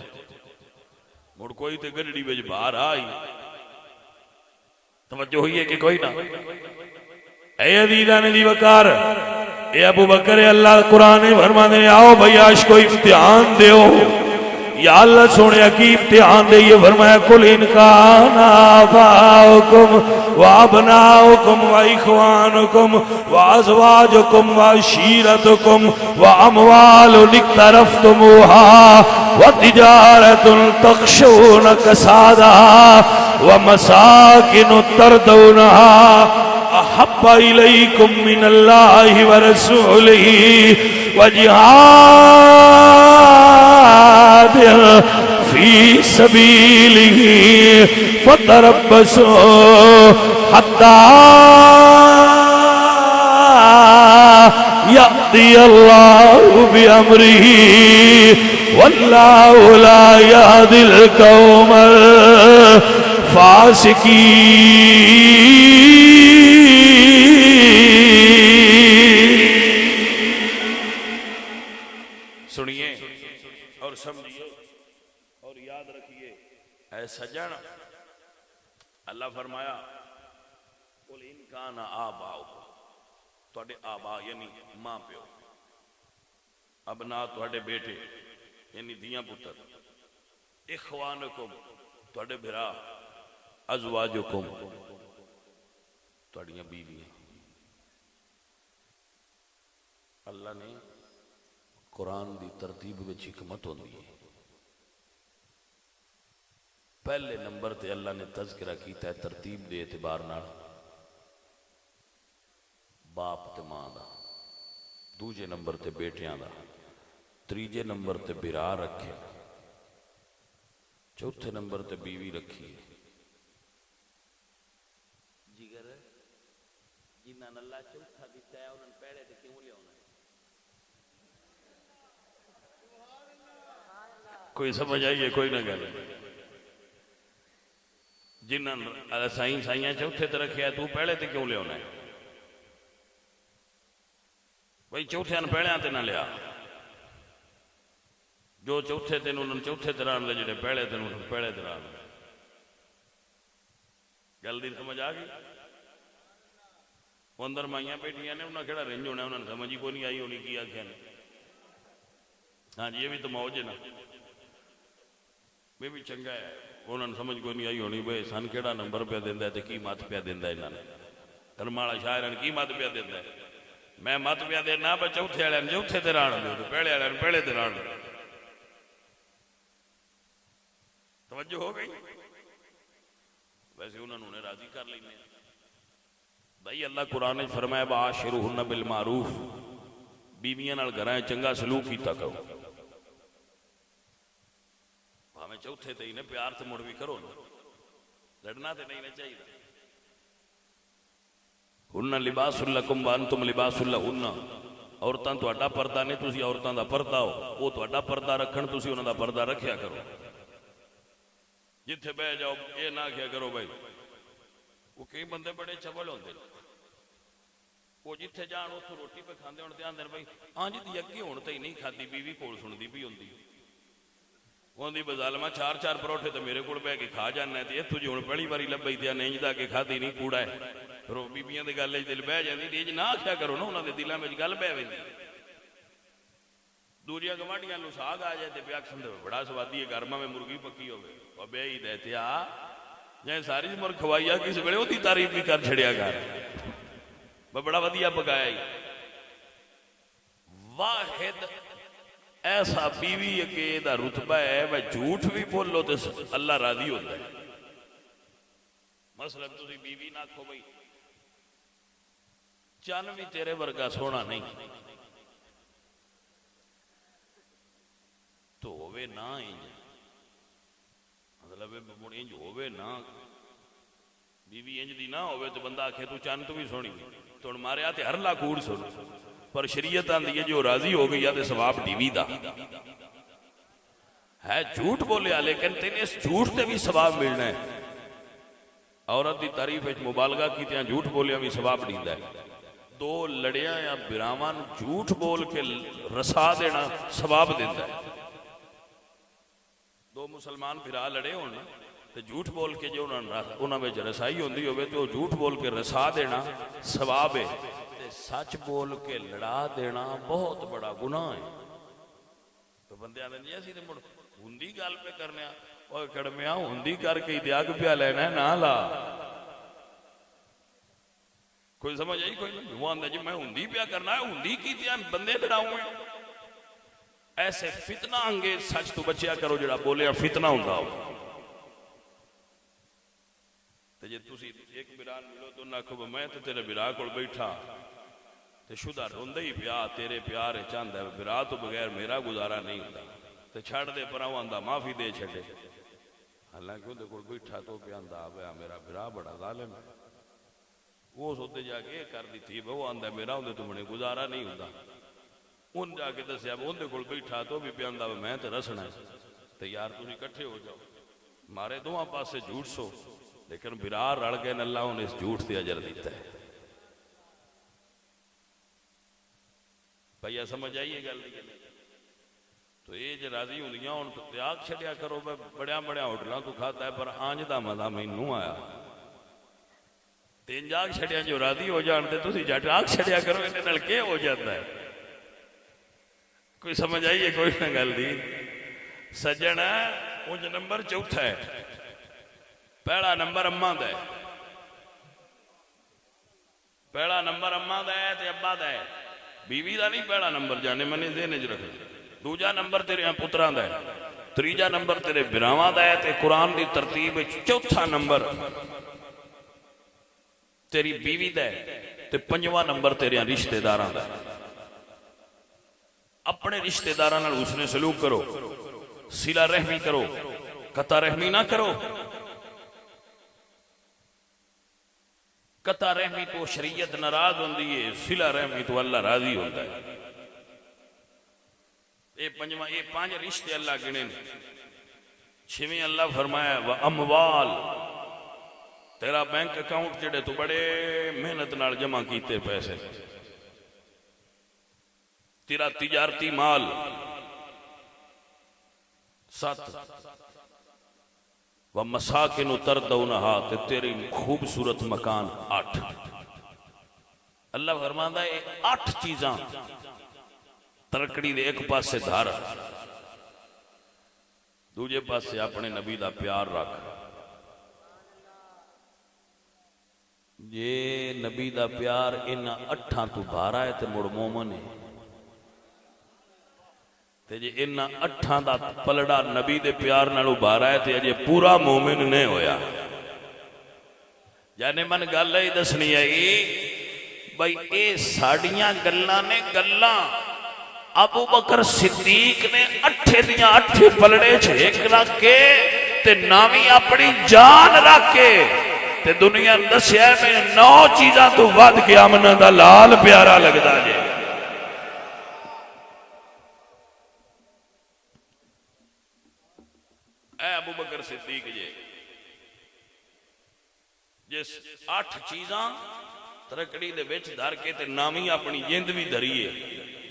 Speaker 1: مڑ کوئی تے گڈڑی وچ باہر آئی، توجہ ہوئی ہے کہ کوئی نہ،
Speaker 2: اے عزیزان دی وقار، اے ابو بکر اللہ قرآن فرمانے آؤ بھئی آج کو امتحان دیو، یا اللہ سونے کی امتحان دے، یہ فرمایا کل انکان آباؤکم وابناؤکم واخوانکم وازواجکم وعشیرتکم واموال اقترفتموها وتجارت تخشون کسادها ومساکن تردونها احب الیکم من اللہ ورسولہ وجہاد فی سبیلہ فتربصوا حتی یأتی اللہ بامرہ واللہ لا یہدی القوم الفاسقین۔
Speaker 1: سنیے اور سمجھیے اور یاد رکھیے اے سجن، اللہ فرمایا قل ان کان آباؤکم، تواڈے آبا یعنی ماں پیو، ابنا تواڈے بیٹے یعنی دیاں پتر، اخوانکم تواڈے بھرا، ازواجکم تواڈیاں بیویاں، اللہ نے قرآن دی ترتیب وچ حکمت ہوندی ہے، پہلے نمبر تے اللہ نے تذکرہ کیتا ہے ترتیب دے اعتبار نال باپ تے ماں دا، دوجے نمبر تے بیٹیاں دا، تریجے نمبر تے برا رکھے، چوتھے نمبر تے بیوی رکھی، جنہاں اللہ چوتھا دیتا ہے انہوں نے پیڑے تے کیوں لیا ہونا؟ کوئی سمجھ آئیے کوئی نہ گل جنہاں سائیں سائیاں چوتھے تے رکھیا تو پیڑے تے کیوں لیا ہونا ہے؟ بھئی چوتھے ان پیڑیاں تے نہ لیا جو چوتھے تے انہوں نے چوتھے تے ران لے جڑے پیڑے تے انہوں نے پیڑے تے ران لے گل دی سمجھ آ گئی وہ اندر مائیاں بیٹھیاں نے انہوں نے کہڑا رنج ہونا انہوں نے سمجھ کو نہیں آئی ہونی کی آکھیا نے ہاں جی یہ بھی تو موج ہے نا میں بھی چنگا ہے انہوں نے سمجھ کو نہیں آئی ہونی بھئی سن کہڑا نمبر پہ دیندہ ہے تے کی مات پہ دیندہ ہے انہوں نے کرمالا شاعران کی مات پہ دیندہ ہے میں مات پہ دینا با چوتھے آلے ہیں چوتھے تے ران دے پیڑے آلے ہیں پیڑے تے ران دے توجہ ہو گئی ویسے انہوں نے راضی کر لینے بھائی اللہ قرآن فرمایا بَعَاشِرُهُنَّ بِالْمَعْرُوفِ بیویاں نال گھرائیں چنگا سلوک کیتا کرو ہمیں چوتھے تے انہیں پیار تے مڑ بھی کرو نا لڑنا تے نہیں چاہیے ہن لباس لکم وانتم لباس لہن عورتاں تہاڈا پردہ نہیں تسی عورتاں دا پردہ ہو وہ تہاڈا پردہ رکھن تسی انہاں دا پردہ رکھیا کرو جتھے بہ جاؤ یہ نہ کیا کرو بھائی وہ کئی بندے بڑے چبل ہوندے وہ جتھے جان اتھوں روٹی پہ کھاندے ہون تے آندے بھائی ہاں جی دی اگے ہون تے نہیں کھادی بیوی کول سندی بھی ہوندی ہوندی بظالما چار چار پروٹھے تے میرے کول بیٹھ کے کھا جانا تے ایتھوں جی ہن پہلی واری لبئی تے نہیں دا کے کھادی نہیں کوڑا ہے رو بیبییاں دی گل دل بہ جاندی تے نہ آکھیا کرو نا انہاں دے دلاں وچ گل بہ ویندی دوریاں گوانڈیاں نوں ساگ آ جائے تے پیا کھندے بڑا سوادی ہے گرما میں مرغی پکی ہوے او بے ہی دتے آ جے ساری عمر کھوایا کس ویلے اودی تعریف بھی کر چھڑیا کر بڑا ودیا پکایا ہی واحد ایسا بیوی کہ دا رتبہ ہے میں جھوٹ بھی بولو تے اللہ راضی ہوتا ہے مثلا تسی بیوی نہ کھو بھئی چن بھی تیرے ورگا سونا نہیں تو ہوئے نہ انج مطلب انج ہوئے نہ بیوی انج دی نہ ہوئے تو بندہ آکھے تو چن تو بھی سونی تو مارے آتے ہر لاکوڑ سن پر شریعت آندی ہے جو راضی ہو گئی آتے ثواب بیوی دا ہے جھوٹ بولیا لیکن تینے اس جھوٹ تے بھی ثواب ملنا ہے عورت دی تعریف وچ مبالغہ کی تیاں جھوٹ بولیا بھی ثواب دیندا ہے دو لڑیاں یا براواں جھوٹ بول کے رسا دینا ثواب دیندا ہے دو مسلمان بھرا لڑے ہون تے جھوٹ بول کے جو انہاں وچ رسائی ہوندی ہوے تے او جھوٹ بول کے رسا دینا ثواب ہے تے سچ بول کے لڑا دینا بہت بڑا گناہ ہے تو بندے آندے جی اسی تے مڑ ہوندی گل پہ کرنے او کڑمیا ہوندی کر کے تے اگ پیا لینا ہے نہ لا کوئی سمجھ آئی کوئی نہیں وہ آندا جی میں ہوندی پیا کرنا ہے ہوندی کیتیاں بندے لڑاؤں ایسے فتنہ انگیز سچ تو بچیا کرو جڑا بولیا فتنہ ہوندا ہو تے جے تسی ایک بران ملو تو نہ کہو میں تے تیرے برا کول بیٹھا تے شدہ روندے ہی پیا تیرے پیار چاہندا ہے برا تو بغیر میرا گزارا نہیں ہوندا تے چھڑ دے پراں آندا معافی دے چھڈے حالانکہ اودے کول بیٹھا تو پیا آندا آ میرا برا بڑا ظالم ہے وہ سوتے جا کے کر دی تھی وہ آندا میرا اندے تو بنے گزارا نہیں ہوندا ان جا کے دسیا اندے کول بیٹھا تو بھی پیا آندا میں تے رسنا ہے تے یار تسی اکٹھے ہو جاؤ مارے دوواں پاسے جھوٹ سو لیکن برا رل گئے اللہ نے اس جھوٹ تے اجر دیتا ہے بھیا سمجھ آئیے گل تو یہ جو راضی ہوندیاں ان تو تیاگ چھڑیا کرو بڑیا بڑیا ہوٹلاں تو کھاتا ہے پر آنج دا مزہ مینوں آیا تین جاگ چھڑیا جو راضی ہو جانتے تو جٹ آگ چھڑیا کرو انہیں نل کے ہو جاتا ہے کوئی سمجھ آئیے کوئی نہ گل دی سجن ہے اونج نمبر چوتھا ہے پہلا نمبر اماں دا ہے پہلا نمبر اماں دا ہے تے ابا دا ہے بیوی دا نہیں پہلا نمبر جانے منے ذہن وچ رکھ دوجا نمبر تیرے پتراں دا ہے تیجا نمبر تیرے براواں دا ہے تے قرآن دی ترتیب وچ چوتھا نمبر تیری بیوی دا ہے تے پنجواں نمبر تیرے رشتہ داراں دا ہے اپنے رشتہ داراں نال حسن سلوک کرو صلہ رحمی کرو قطع رحمی نہ کرو قطع رحمی تو شریعت ناراض ہوندی ہے، صلہ رحمی تو اللہ راضی ہوتا ہے۔ یہ پانچ رشتے اللہ گنے نے۔ چھویں اللہ فرمایا وَأَمْوَال، تیرا بینک اکاؤنٹ جڑے تو بڑے محنت نال جمع کیتے پیسے، تیرا تجارتی مال۔ 7 وَمَسَاكِنُ تَرْضَوْنَهَا، تے تیری خوبصورت مکان۔ 8 اللہ فرماندا ہے 8 چیزاں ترکڑی دے ایک پاسے دھار، دوجے پاسے اپنے نبی دا پیار رکھ۔ جے نبی دا پیار انہاں 8 تو بھارا ہے تے مڑ مومن ہے، تے جے انہاں 8 دا پلڑا نبی دے پیار نالو بھارا ہے تے اجے پورا مومن نہیں ہویا۔ جانے من گل ہی دسنی آئی بھائی اے ساڑیاں گلاں نے گلاں ابو بکر صدیق نے 8 دیاں 8 پلڑے چھیک رکھ کے تے نامی اپنی جان رکھ کے تے دنیا دسیا میں 9 چیزاں تو ود کے امن دا لال پیارا لگدا جے۔ اے ابو بکر صدیق جس 8 چیزاں ترکڑی دے وچ دھر کے تے نامی اپنی جند بھی دھریے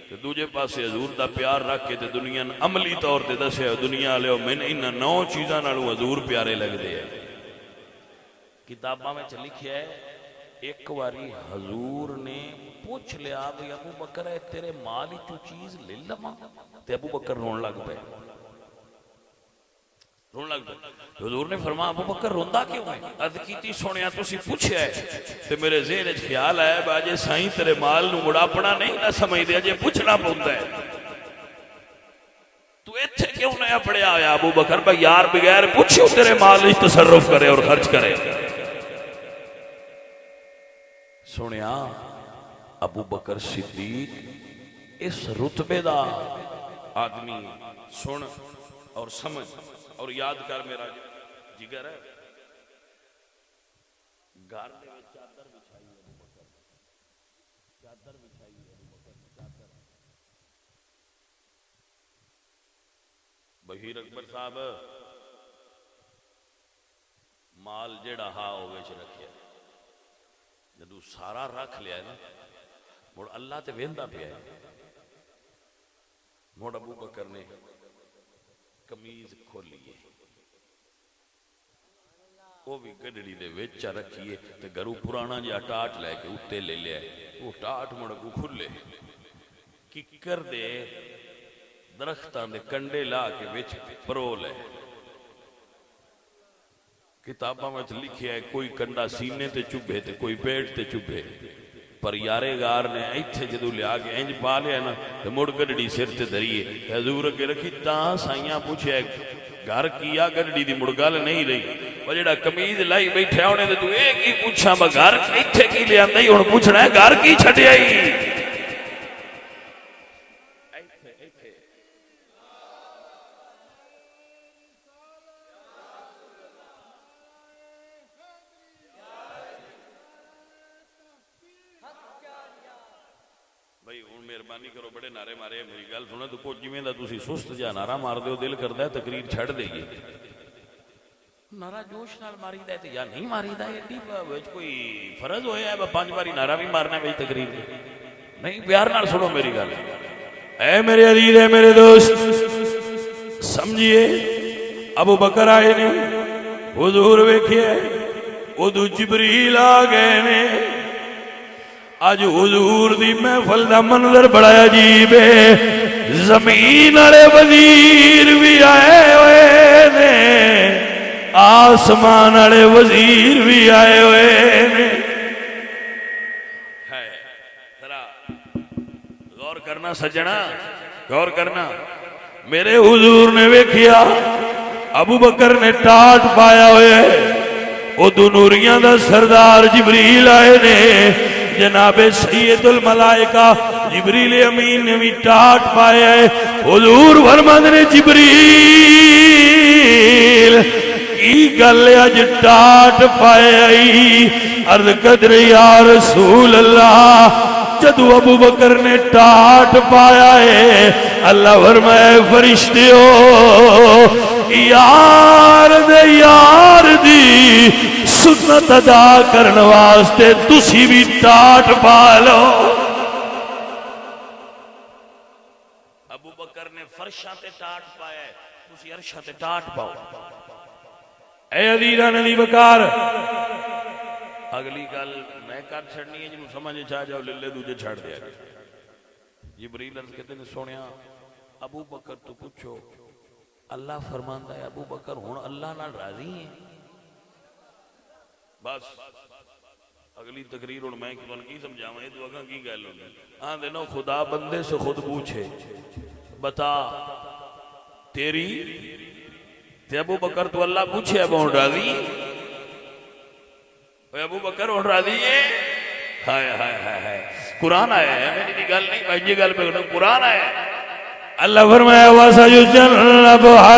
Speaker 1: تے دوجے پاسے حضور دا پیار رکھ کے تے دنیا عملی طور تے دسیا دنیا لے میں انہاں 9 چیزاں نالوں حضور پیارے لگدے ہیں۔ کتاباں میں لکھیا ہے ایک واری حضور نے پوچھ لیا بھئی ابو بکر ہے تیرے مال ہی تو چیز لے لواں، تے ابو بکر رون لگ پے، رون لگ پے۔ حضور نے فرمایا ابو بکر روندا کیوں ہے؟ عرض کیتی سونیا تسی پوچھیا ہے تے میرے ذہن وچ خیال آیا باجے سائیں تیرے مال نو مڑا اپنا نہیں نہ سمجھ دے اجے پوچھنا پوندا ہے، تو ایتھے کیوں نہ پڑیا ہویا ابو بکر بھائی یار بغیر پوچھو تیرے مال وچ تصرف کرے اور خرچ کرے۔ سنیا ابو بکر صدیق اس رتبے دا آدمی، سن اور سمجھ اور یاد کر میرا جگر ہے، گھر دے وچ چادر بچھائی ہے ابو بکر، چادر بچھائی ہے ابو بکر چادر۔ بشیر اکبر صاحب مال جڑا ہا او وچ رکھیا، جدو سارا رکھ لیا نا مڑ اللہ تے ویندا پیا ہے، مڑ ابو بکر نے کمیز کھولی ہے، وہ بھی گڈڑی دے وچ رکھیے تے گھروں پرانا جہا ٹاٹ لے کے اتے لے لیا، وہ ٹاٹ مڑ کو کھلے ککر دے درختاں دے کنڈے لا کے وچ پرول ہے۔ کتاباں میں لکھیا ہے کوئی کنڈا سینے تے چبھے تے کوئی پیٹ تے چبھے، پر یارے گار نے ایتھے جدو لیا کے انج پا لیا نا تے مڑ گڈڑی سر تے دھریے حضور اگے رکھی تاں سائیاں پوچھے گھر کیا گڈڑی دی مڑ گل نہیں رہی، وہ جڑا کمیز لائی بیٹھا ہونے تے تو ایک ہی پوچھا با گھر ایتھے کی لے آندا ہی ہن پوچھنا ہے گھر کی چھڈیا ہی۔ بھائی ہوں مہربانی کرو بڑے نعرے مارے میری گل سنا تو کچھ جویں دا تسی سست جا نعرہ مار دیو دل کردا ہے تقریر چھڑ دے گی، نعرہ جوش نال ماری دا ہے تے یا نہیں ماری دا ہے، ایڈی وچ کوئی فرض ہویا ہے 5 باری نعرہ بھی مارنا ہے وچ تقریر نہیں، پیار نال سنو میری گل۔ اے میرے عزیز اے میرے دوست سمجھیے ابو بکر آئے نے حضور ویکھیا ادو جبریل آ گئے نے، اج حضور دی محفل دا منظر بڑا عجیب ہے، زمین والے وزیر بھی آئے ہوئے نے، آسمان والے وزیر بھی آئے ہوئے نے۔ ذرا غور کرنا سجنا، غور کرنا، میرے حضور نے ویکھیا ابو بکر نے ٹاٹ پایا ہوئے، ادو نوریاں دا سردار جبریل آئے نے، جناب سید الملائکہ جبریل امین نے بھی ٹاٹ پایا ہے، حضور فرماندے نے جبریل
Speaker 2: کی گل اج ٹاٹ پائے آئی؟ عرض قدر یا رسول اللہ، جدو ابو بکر نے ٹاٹ پایا ہے، اللہ فرمائے فرشتیو یار دے یار دی سنت ادا کرن واسطے تسی بھی ٹاٹ پا لو۔ ابو بکر نے فرشاں تے ٹاٹ پایا ہے، تسی عرشاں تے ٹاٹ پاؤ۔ اے عزیزاں نبی بکار، اگلی گل میں کر چھڑنی ہے، جنہوں سمجھ چاہ جاؤ للے دوجے چھڑ دیا۔ جبریل عرض کہتے ہیں سونیا ابو بکر تو پوچھو، اللہ فرماندا ہے ابو بکر ہن اللہ نال راضی ہیں؟ بس اگلی تقریر ہن میں تانوں کی سمجھاواں، اے تو اگاں کی گل ہونی؟ ہاں دینا خدا بندے سے خود پوچھے بتا تیری تے ابو بکر تو اللہ پوچھے اب ہن راضی ہے؟ ابو بکر ہن راضی ہے؟ ہائے ہائے ہائے ہائے، قرآن آیا ہے، میری گل نہیں بھائی، یہ گل پہ قرآن آیا ہے۔ اللہ فرمایا وَسَيُجَنَّبُهَا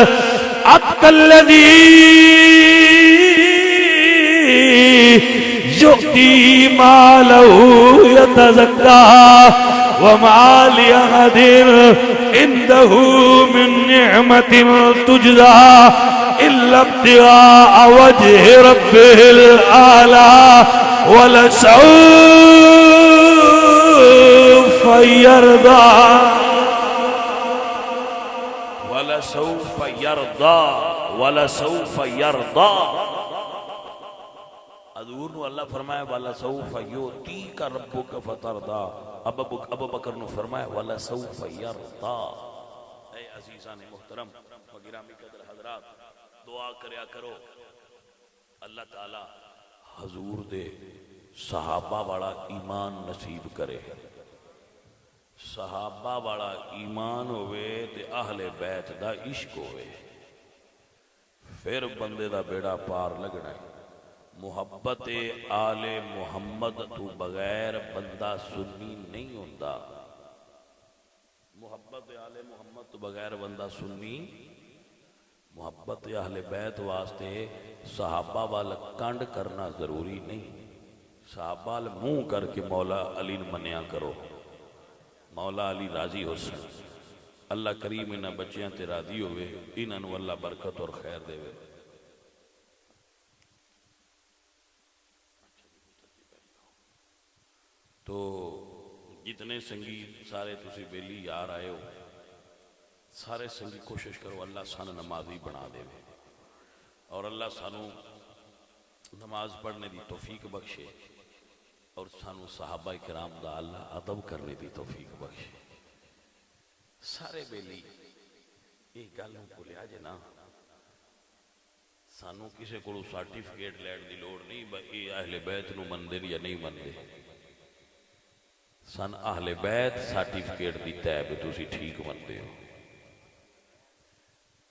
Speaker 2: الْأَتْقَى الَّذِي يُؤْتِي مَالَهُ يَتَزَكَّىٰ وَمَا لِأَحَدٍ عِندَهُ مِن نِّعْمَةٍ تُجْزَىٰ إِلَّا ابْتِغَاءَ وَجْهِ رَبِّهِ الْأَعْلَىٰ وَلَسَوْفَ يَرْضَىٰ وَلَسَوْفَ يَرْضَىٰ وَلَسَوْفَ يَرْضَىٰ۔ حضور نو اللہ فرمایا وَلَسَوْفَ يُؤْتِيكَ رَبُّكَ فَتَرْضَىٰ، ابو بکر نو فرمایا وَلَسَوْفَ يَرْضَىٰ۔ اے عزیزان محترم و گرامی قدر حضرات، دعا کریا کرو اللہ تعالی حضور دے صحابہ والا ایمان نصیب کرے۔ صحابہ والا ایمان ہوئے تے اہل بیت دا عشق ہوئے، پھر بندے دا بیڑا پار لگنا ہے۔ محبت آل محمد تو بغیر بندہ سنی نہیں ہوتا، محبت آل محمد تو بغیر بندہ سنی، محبت اہل بیت واسطے صحابہ والا کنڈ کرنا ضروری نہیں، صحابہ والا منہ کر کے مولا علی منیا کرو، مولا علی راضی ہو سن۔ اللہ کریم انہاں بچیاں تے راضی ہوئے، انہاں اللہ برکت اور خیر دے وے۔ تو جتنے سنگی سارے تسی بیلی یار آئے ہو، سارے سنگی کوشش کرو اللہ سانو نمازی بنا دے اور اللہ سانو نماز پڑھنے دی توفیق بخشے اور سانو صحابہ کرام دا اللہ ادب کرنے دی توفیق بخشے۔ سارے بیلی یہ گلوں کو لیا جے نا، سانو کسے کو سرٹیفکیٹ لین دی لوڑ نہیں بھائی اہل بیت نو مندے یا نہیں مندے، سن اہل بیت سرٹیفکیٹ دیتا ہے بھی تسی ٹھیک مندے ہو۔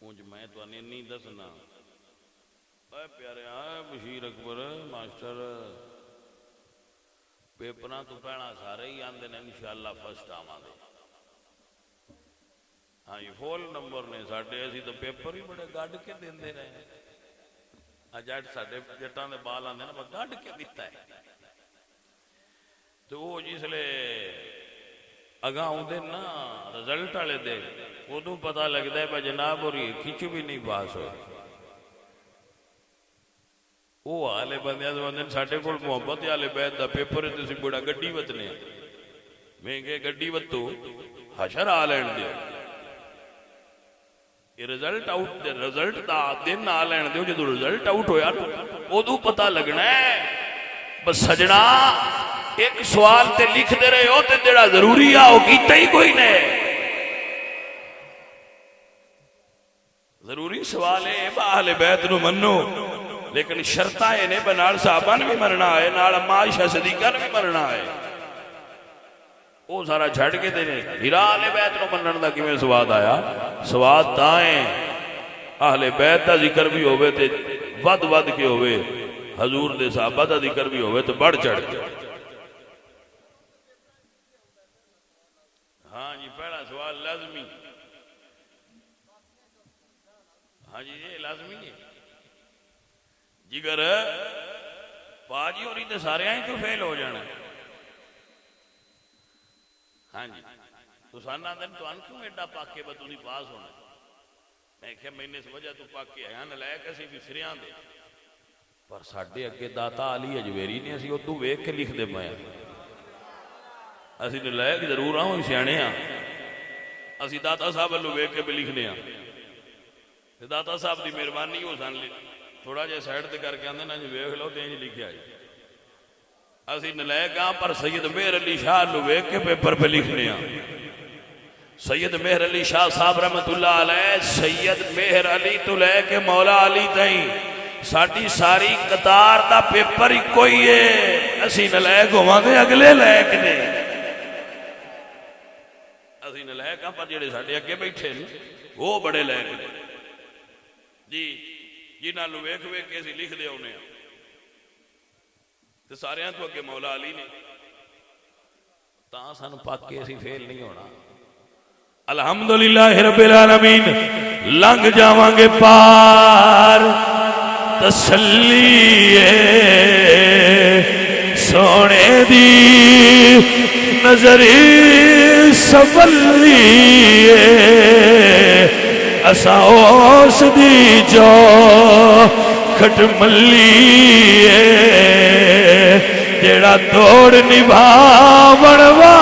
Speaker 2: مجھ میں تو انہیں نہیں دسنا، اے پیارے آئے بشیر اکبر ماسٹر پیپران تو پہنا سارے ہی آندے نے انشاءاللہ فرسٹ آما دے۔ ہاں یہ فول نمبر نے ساڑھے ایسی تو پیپر ہی بڑے گاڑ کے دین دے رہے ہیں، جاٹ ساڑھے جٹان دے بال آندے نا بس گاڑ کے دیتا ہے۔ تو وہ جس لئے اگاں ہوں دے نا رزلٹ آلے دے وہ تو پتہ لگتا ہے جناب اور یہ کھچو بھی نہیں پاس ہوئے۔ وہ آلے بندیاں سے بندیاں ساٹھے کول محبت آلے بیت دا پیپر ہے تو سی بڑا گڑی وطنے میں کہ گڑی وطو حشر آلین دے یہ رزلٹ آؤٹ دے، رزلٹ دا دن آلین دے جو رزلٹ آؤٹ ہویا وہ تو پتہ لگنا ہے۔ بس سجنا ایک سوال تے لکھ دے رہے ہو تے جڑا ضروری آؤ کیتا ہی کوئی نہیں، ضروری سوال ہے اہل بیت نو منو، لیکن شرطہ ہے نے بنال صحابہ نے بھی مرنا ہے، نال اما عائشہ صدیقہ نے بھی مرنا ہے، وہ سارا چھڑ کے دینے ہیرا اہل بیت نو منن دا کیویں سواد آیا؟ سواد دائیں اہل بیت دا ذکر بھی ہوئے تے ود ود کے ہوئے، حضور دے صحابہ دا ذکر بھی ہوئے تو بڑھ چڑھ کے۔ ہاں جی پہلا سوال لازمی،
Speaker 1: ہاں جی یہ لازمی ہے جگر پاجی ہو رہی تو سارے ہی تو فیل ہو جانا ہاں جی تو سانا دن تو ان کیوں ایڈا پاکے بدو نہیں پاس ہونا میں کہا میں نے اس وجہ تو پاکے آیا نہ لائے کسی بھی سریاں دے پر ساڑھے اگے داتا علی اجویری نے اسی ادو ویک کے لکھ دے پایا اسی نے لائے کہ ضرور آؤں سیانے ہاں اسی داتا صاحب اللہ ویک کے بھی لکھنے ہاں داتا صاحب دی مہربانی ہو سن لی تھوڑا جے سائڈ تے کر کے آندے نا جو ویکھ لو تے لکھے آئی اسی نلائق ہاں پر سید مہر علی شاہ اللہ ویک کے پیپر پہ لکھنے ہاں سید مہر علی شاہ صاحب رحمت اللہ علیہ سید مہر علی تو لے کے مولا علی تائیں ساڑھی ساری قطار دا پیپر ہی کوئی ہے اسی نلائق ہوا دے اگلے لائق نے اسی نلائق ہاں پر جڑے ساڑھے اگے بیٹھے وہ بڑے لائق نے جی جنہاں لو ویکھ ویکھ کے اسی لکھ دے ہونے ہیں تو سارے ہیں تو اگے مولا علی نے تاں سانو پاک کے اسی فیل نہیں ہونا
Speaker 2: الحمدللہ رب العالمین لنگ جاواں گے پار تسلی سونے دی نظری سولی اسا اس دی جو کھٹ ملی جیڑا توڑ نبھا بڑوا